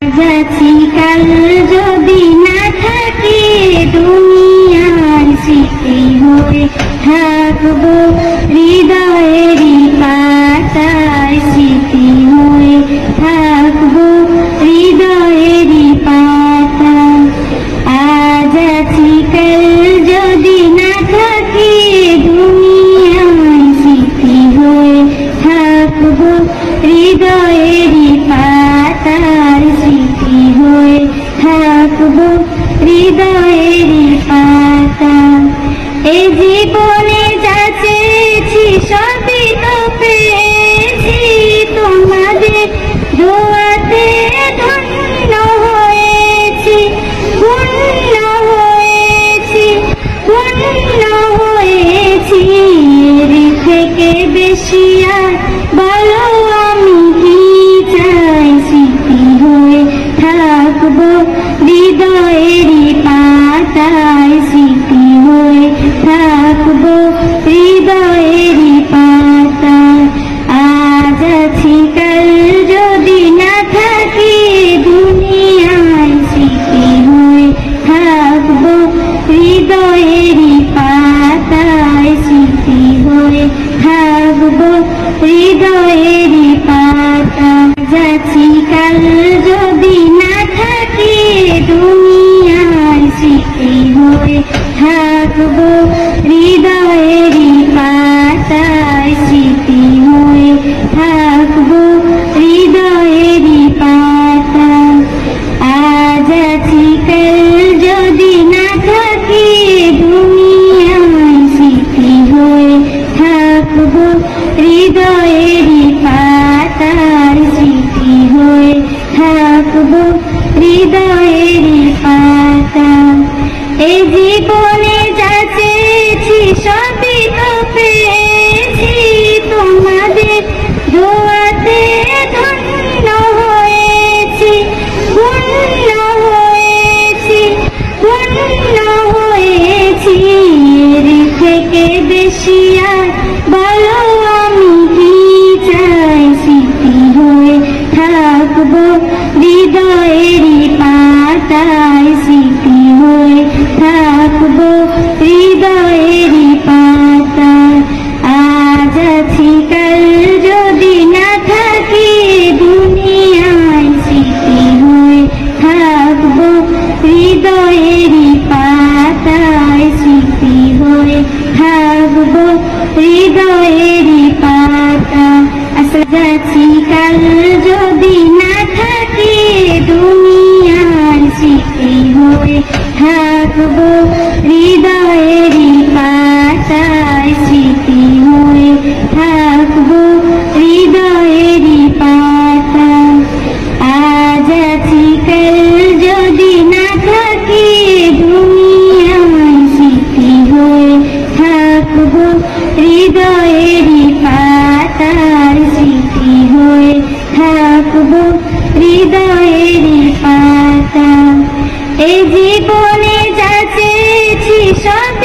যাচ্ছি কাল যদি না থাকে দুনিয়ার স্মৃতি হয়ে থাকবো হৃদয়েরই পাতায় স্মৃতি হয়ে থাকবো হৃদয়েরই পাতায়। আজ আছি কাল যদি না থাকে দুনিয়ায় স্মৃতি হয়ে থাকবো হৃদয়েরই পাতার স্মৃতি হয়ে থাকবো হৃদয়েরই পাতা। এই জীবনে যা চেয়েছি সবই তো পেয়েছি তোমাদের দোয়াতে ধন্য হয়েছি ধন্য হয়েছি ধন্য হয়েছি। এর থেকে বেশি আর বলো আমি কি চাই স্মৃতি হয়ে থাকবো হৃদয়েরই পাতায় স্মৃতি হয়ে থাকবো হৃদয়েরই পাতায়। আজ আছি কাল যদি না থাকি দুনিয়ায় স্মৃতি হয়ে থাকবো হৃদয়েরই পাতায় স্মৃতি হয়ে থাকবো হৃদয়েরই পাতা। যাচ্ছি কাল যদি না থাকে দুনিয়ার স্মৃতি হয়ে থাকবো হৃদয়েরই পাতায় স্মৃতি হয়ে থাকবো হৃদয়েরই পাতা। আজ আছি কাল যদি না থাকে দুনিয়ায় স্মৃতি হয়ে থাকবো হৃদয়েরই পাতার স্মৃতি হয়ে থাকবো হৃদয়েরই পাতা। এই জীবনে যা চেয়েছি সবই তো পেয়েছি তোমাদের দোয়াতে ধন্য হয়েছি ধন্য হয়েছি ধন্য হয়েছি। এর থেকে বেশি আর বলো আমি কি চাই স্মৃতি হয়ে থাকবো হৃদয়েরই পাতায় স্মৃতি হয়ে থাকবো হৃদয়েরই পাতায়। আজ আছি কাল যদি না থাকি দুনিয়ায় স্মৃতি হয়ে থাকবো হৃদয়েরই পাতায় স্মৃতি হয়ে থাকবো হৃদয়েরই পাতা। যাচ্ছি কাল যদি না থাকে দুনিয়ার স্মৃতি হয়ে থাকবো হৃদয়েরই পাতায় স্মৃতি হয়ে থাকবো হৃদয়েরই পাতা। আজ আছি কাল যদি না থাকে দুনিয়ায় স্মৃতি হয়ে থাকবো হৃদয়েরই পাতার স্মৃতি হয়ে থাকবো হৃদয়েরই পাতা। এই জীবনে যা চেয়েছি সব